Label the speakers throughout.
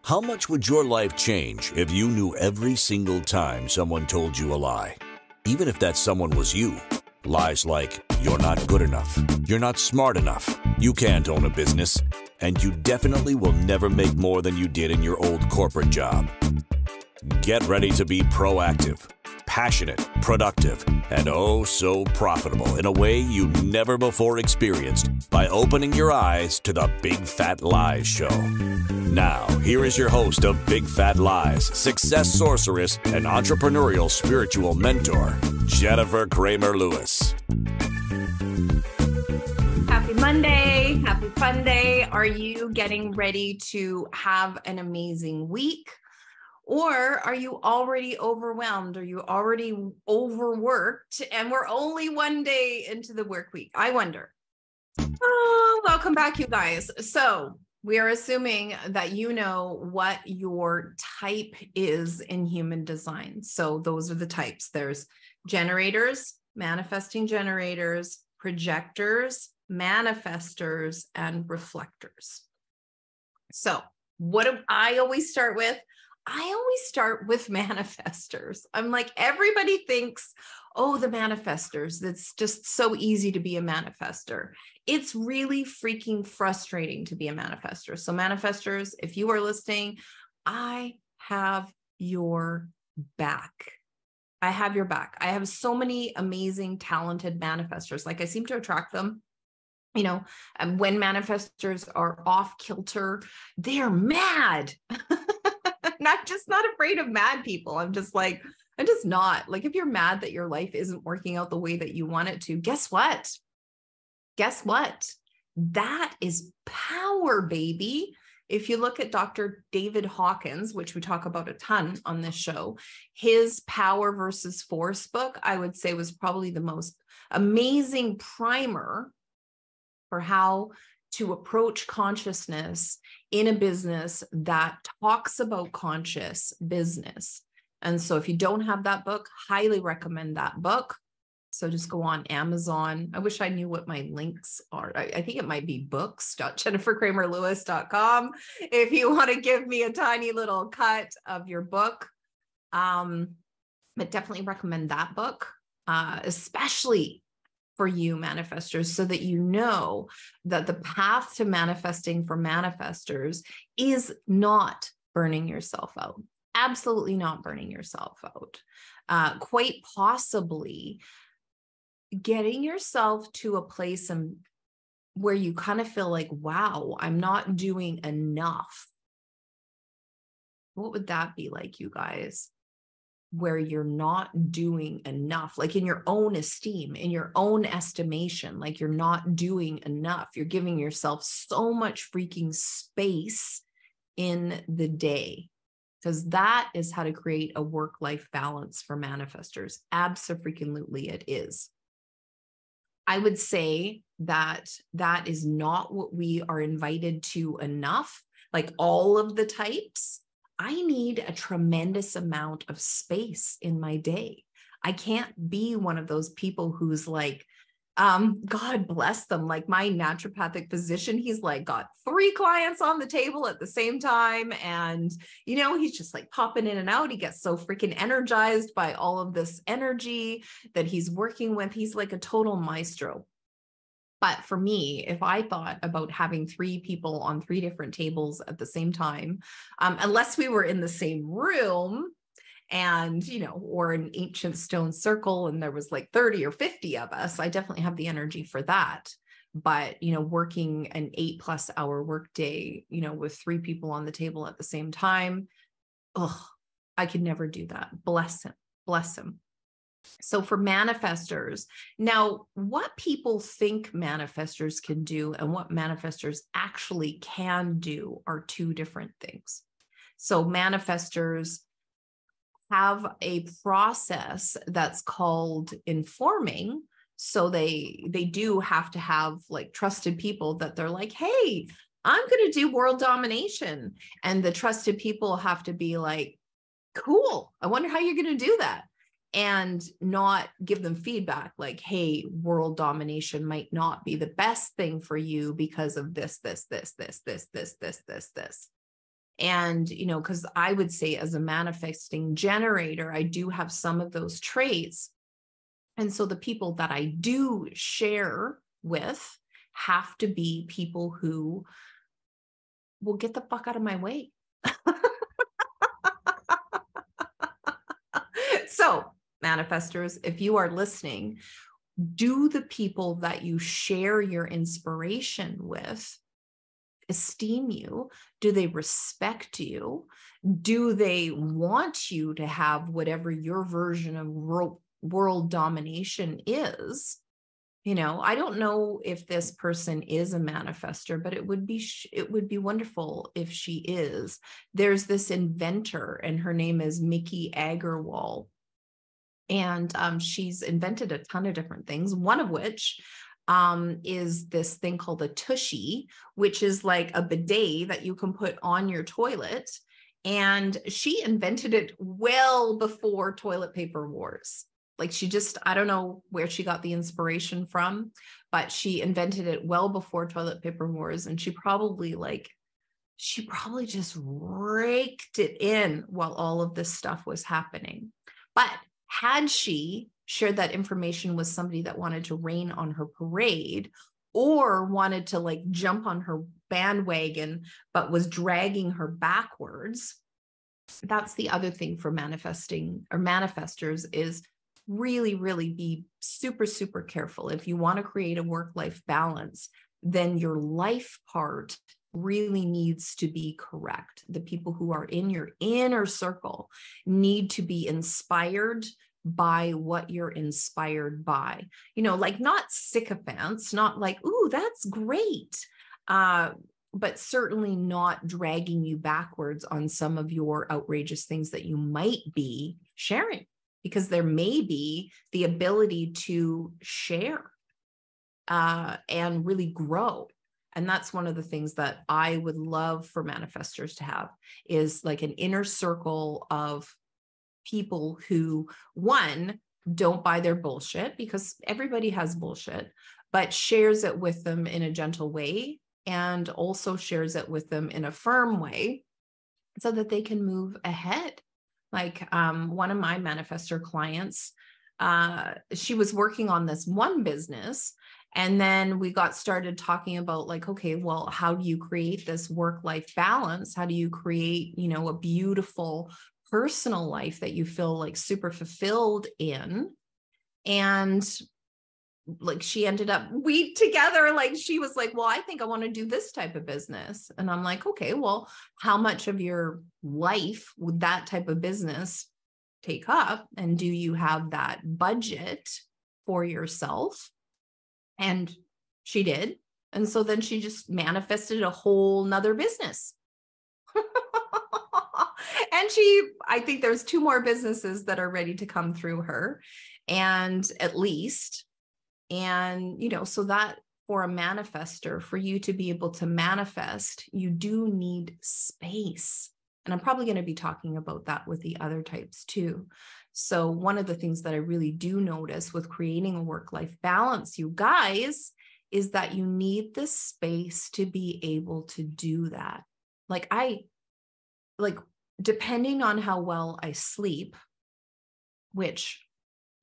Speaker 1: How much would your life change if you knew every single time someone told you a lie? Even if that someone was you. Lies like, you're not good enough, you're not smart enough, you can't own a business, and you definitely will never make more than you did in your old corporate job. Get ready to be proactive, passionate, productive, and oh so profitable in a way you never before experienced by opening your eyes to the Big Fat Lies Show. Now, here is your host of Big Fat Lies, success sorceress, and entrepreneurial spiritual mentor, Jennifer Cramer Lewis.
Speaker 2: Happy Monday, happy fun day. Are you getting ready to have an amazing week? Or are you already overwhelmed? Are you already overworked? And we're only one day into the work week. I wonder. Oh, welcome back, you guys. So we are assuming that you know what your type is in human design. So those are the types. There's generators, manifesting generators, projectors, manifestors, and reflectors. So what do I always start with? I always start with manifestors. I'm like, everybody thinks, oh, the manifestors, that's just so easy to be a manifester. It's really freaking frustrating to be a manifester. So manifestors, if you are listening, I have your back. I have your back. I have so many amazing, talented manifestors. Like I seem to attract them. You know, and when manifestors are off kilter, they're mad. Not afraid of mad people. I'm just not. Like, if you're mad that your life isn't working out the way that you want it to, guess what? That is power, baby. If you look at Dr. David Hawkins, which we talk about a ton on this show, his Power versus Force book, I would say, was probably the most amazing primer for how to approach consciousness in a business that talks about conscious business. And so if you don't have that book, highly recommend that book. So just go on Amazon. I wish I knew what my links are. I think it might be books.jennifercramerlewis.com if you want to give me a tiny little cut of your book. But definitely recommend that book, especially for you manifestors, so that you know that the path to manifesting for manifestors is not burning yourself out. Absolutely not burning yourself out. Quite possibly getting yourself to a place where you kind of feel like, wow, I'm not doing enough. What would that be like, you guys? Where you're not doing enough, like in your own esteem, in your own estimation, like you're not doing enough. You're giving yourself so much freaking space in the day, because that is how to create a work-life balance for manifestors. Abso-freaking-lutely it is. I would say that that is not what we are invited to enough. Like all of the types, I need a tremendous amount of space in my day. I can't be one of those people who's like, God bless them. Like my naturopathic physician, he's like got 3 clients on the table at the same time. And, you know, he's just like popping in and out. He gets so freaking energized by all of this energy that he's working with. He's like a total maestro. But for me, if I thought about having 3 people on 3 different tables at the same time, unless we were in the same room and, you know, or an ancient stone circle and there was like 30 or 50 of us, I definitely have the energy for that. But, you know, working an 8+ hour workday, you know, with 3 people on the table at the same time, I could never do that. Bless him. Bless him. So for manifestors, now what people think manifestors can do and what manifestors actually can do are 2 different things. So manifestors have a process that's called informing. So they do have to have like trusted people that they're like, hey, I'm going to do world domination. And the trusted people have to be like, cool, I wonder how you're going to do that. And not give them feedback like, hey, world domination might not be the best thing for you because of this. And, because I would say as a manifesting generator, I do have some of those traits. And so the people that I do share with have to be people who will get the fuck out of my way. So, manifestors, if you are listening, do the people that you share your inspiration with esteem you? Do they respect you? Do they want you to have whatever your version of world domination is? I don't know if this person is a manifestor, but it would be wonderful if she is. There's this inventor, and her name is Mickey Agarwal. And she's invented a ton of different things, one of which is this thing called a tushy, which is like a bidet that you can put on your toilet. And she invented it well before toilet paper wars. Like I don't know where she got the inspiration from, but she invented it well before toilet paper wars. And she probably just raked it in while all of this stuff was happening. But had she shared that information with somebody that wanted to rain on her parade or wanted to jump on her bandwagon, but was dragging her backwards, that's the other thing for manifesting or manifestors is really, really be super, super careful. If you want to create a work-life balance, then your life part really needs to be correct. The people who are in your inner circle need to be inspired by what you're inspired by, not sycophants, not like, ooh, that's great. But certainly not dragging you backwards on some of your outrageous things that you might be sharing, because there may be the ability to share and really grow. And that's one of the things that I would love for manifestors to have is like an inner circle of people who, one, don't buy their bullshit, because everybody has bullshit, but shares it with them in a gentle way and also shares it with them in a firm way so that they can move ahead. Like one of my manifestor clients, she was working on this one business. And then we got started talking about okay, well, how do you create this work-life balance? How do you create, a beautiful personal life that you feel super fulfilled in? And she ended up, together, she was like, well, I think I want to do this type of business. And I'm like, okay, well, how much of your life would that type of business take up? And do you have that budget for yourself? And she did. And so then she just manifested a whole nother business. And I think there's 2 more businesses that are ready to come through her, and at least. And, so that for a manifestor, for you to be able to manifest, you do need space. And I'm probably going to be talking about that with the other types too. So one of the things that I really do notice with creating a work-life balance, you guys, is that you need the space to be able to do that. Depending on how well I sleep, which,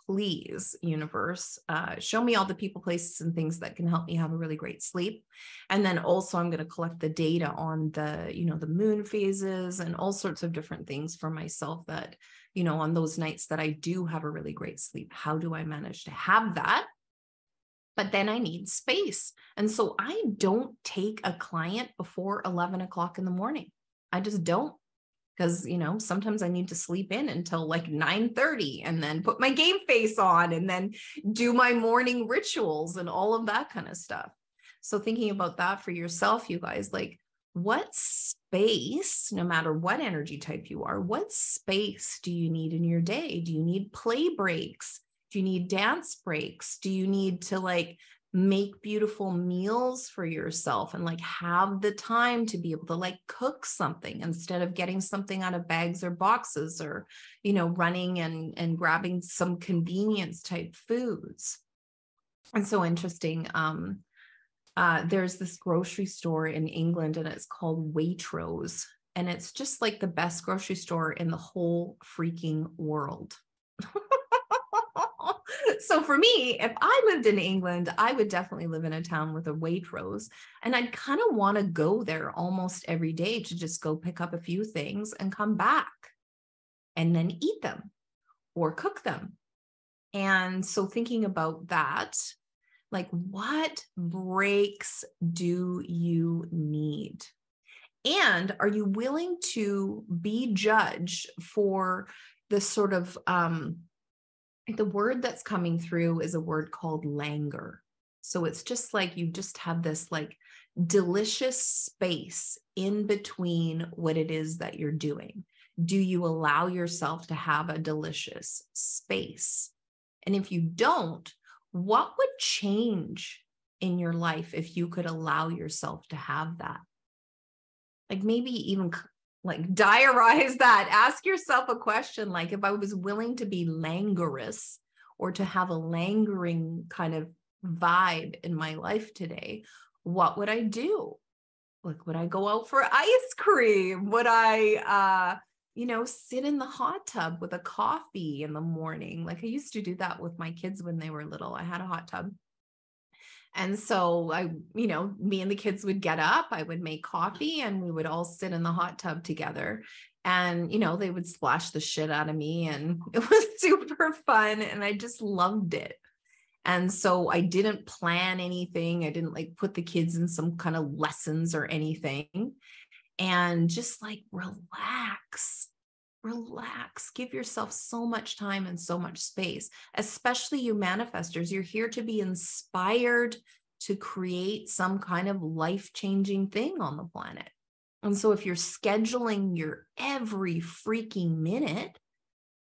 Speaker 2: please, universe, show me all the people, places, and things that can help me have a really great sleep. And then also I'm going to collect the data on the, the moon phases and all sorts of different things for myself that, on those nights that I do have a really great sleep, how do I manage to have that? But then I need space. And so I don't take a client before 11 o'clock in the morning. I just don't. Because, sometimes I need to sleep in until 9:30 and then put my game face on and then do my morning rituals and all of that kind of stuff. So thinking about that for yourself, you guys, what space, no matter what energy type you are, what space do you need in your day? Do you need play breaks? Do you need dance breaks? Do you need to make beautiful meals for yourself and have the time to be able to cook something instead of getting something out of bags or boxes or, running and grabbing some convenience type foods? And so interesting. There's this grocery store in England and it's called Waitrose. and it's just like the best grocery store in the whole freaking world. So for me, if I lived in England, I would definitely live in a town with a Waitrose, and I'd kind of want to go there almost every day to just go pick up a few things and come back and then eat them or cook them. And so thinking about that, like, what breaks do you need? And are you willing to be judged for the sort of, the word that's coming through is a word called languor. So it's just like you just have this like delicious space in between what it is that you're doing. Do you allow yourself to have a delicious space? And if you don't, what would change in your life if you could allow yourself to have that? Like maybe even like diarize that. Ask yourself a question like, if I was willing to be languorous or to have a languoring kind of vibe in my life today, what would I do? Like, would I go out for ice cream? Would I, sit in the hot tub with a coffee in the morning? Like I used to do that with my kids when they were little. I had a hot tub. And so me and the kids would get up, I would make coffee, and we would all sit in the hot tub together. And, they would splash the shit out of me, and it was super fun. And I just loved it. And so I didn't plan anything. I didn't like put the kids in some kind of lessons or anything. And just like relax, give yourself so much time and so much space, especially you manifestors. You're here to be inspired to create some kind of life-changing thing on the planet. And so if you're scheduling your every freaking minute,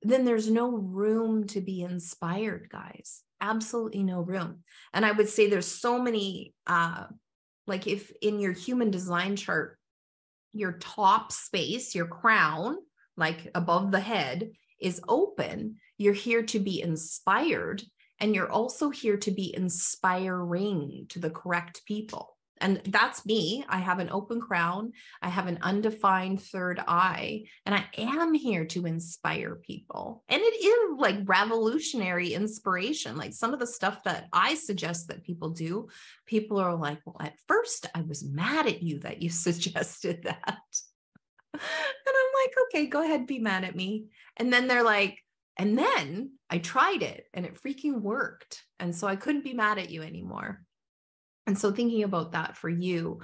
Speaker 2: then there's no room to be inspired, guys. Absolutely no room. And I would say there's so many, like if in your human design chart, your top space, your crown, like above the head, is open, you're here to be inspired, and you're also here to be inspiring to the correct people. And that's me. I have an open crown. I have an undefined third eye, and I am here to inspire people. And it is like revolutionary inspiration. Like some of the stuff that I suggest that people do, people are like, well, at first I was mad at you that you suggested that. And I'm like, okay, go ahead, be mad at me. And then they're like, and then I tried it and it freaking worked. And so I couldn't be mad at you anymore. And so thinking about that for you,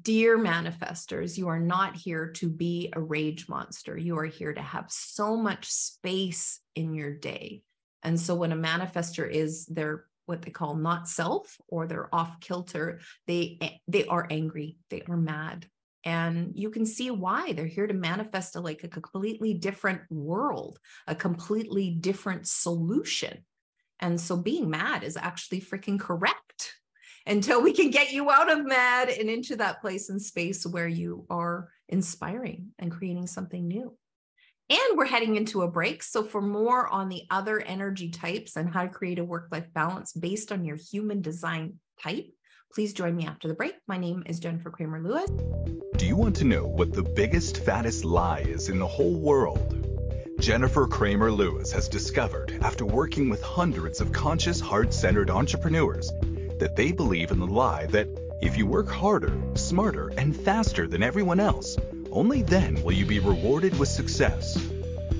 Speaker 2: dear manifestors, you are not here to be a rage monster. You are here to have so much space in your day. And so when a manifestor is their what they call not self, or they're off kilter, they are angry, they are mad. And you can see why. They're here to manifest a completely different world, a completely different solution. And so being mad is actually freaking correct until we can get you out of mad and into that place and space where you are inspiring and creating something new. And we're heading into a break. So for more on the other energy types and how to create a work-life balance based on your human design type, please join me after the break. My name is Jennifer Cramer Lewis.
Speaker 3: Do you want to know what the biggest, fattest lie is in the whole world? Jennifer Cramer Lewis has discovered, after working with hundreds of conscious, heart-centered entrepreneurs, that they believe in the lie that if you work harder, smarter, and faster than everyone else, only then will you be rewarded with success.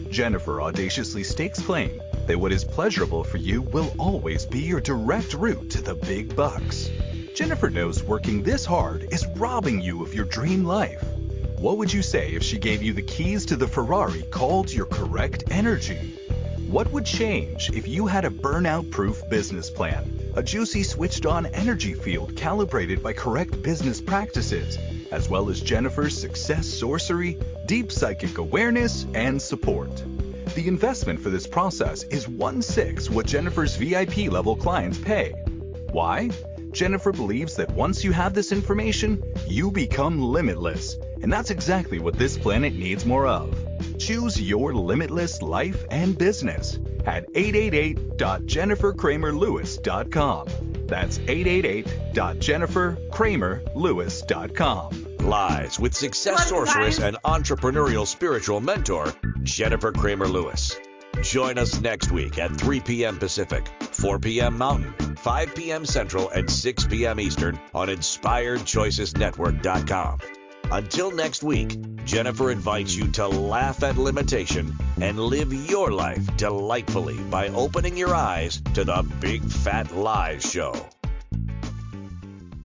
Speaker 3: Jennifer audaciously stakes claim that what is pleasurable for you will always be your direct route to the big bucks. Jennifer knows working this hard is robbing you of your dream life. What would you say if she gave you the keys to the Ferrari called your correct energy? What would change if you had a burnout-proof business plan, a juicy switched-on energy field calibrated by correct business practices, as well as Jennifer's success sorcery, deep psychic awareness, and support? The investment for this process is 1/6 what Jennifer's VIP level clients pay. Why? Jennifer believes that once you have this information, you become limitless. And that's exactly what this planet needs more of. Choose your limitless life and business at 888.jennifercramerlewis.com. That's 888.jennifercramerlewis.com.
Speaker 1: Lies with success
Speaker 2: Love you
Speaker 1: sorceress
Speaker 2: guys.
Speaker 1: and entrepreneurial spiritual mentor, Jennifer Cramer Lewis. Join us next week at 3 p.m. Pacific, 4 p.m. Mountain, 5 p.m. Central, and 6 p.m. Eastern on InspiredChoicesNetwork.com. Until next week, Jennifer invites you to laugh at limitation and live your life delightfully by opening your eyes to the Big Fat Lies Show.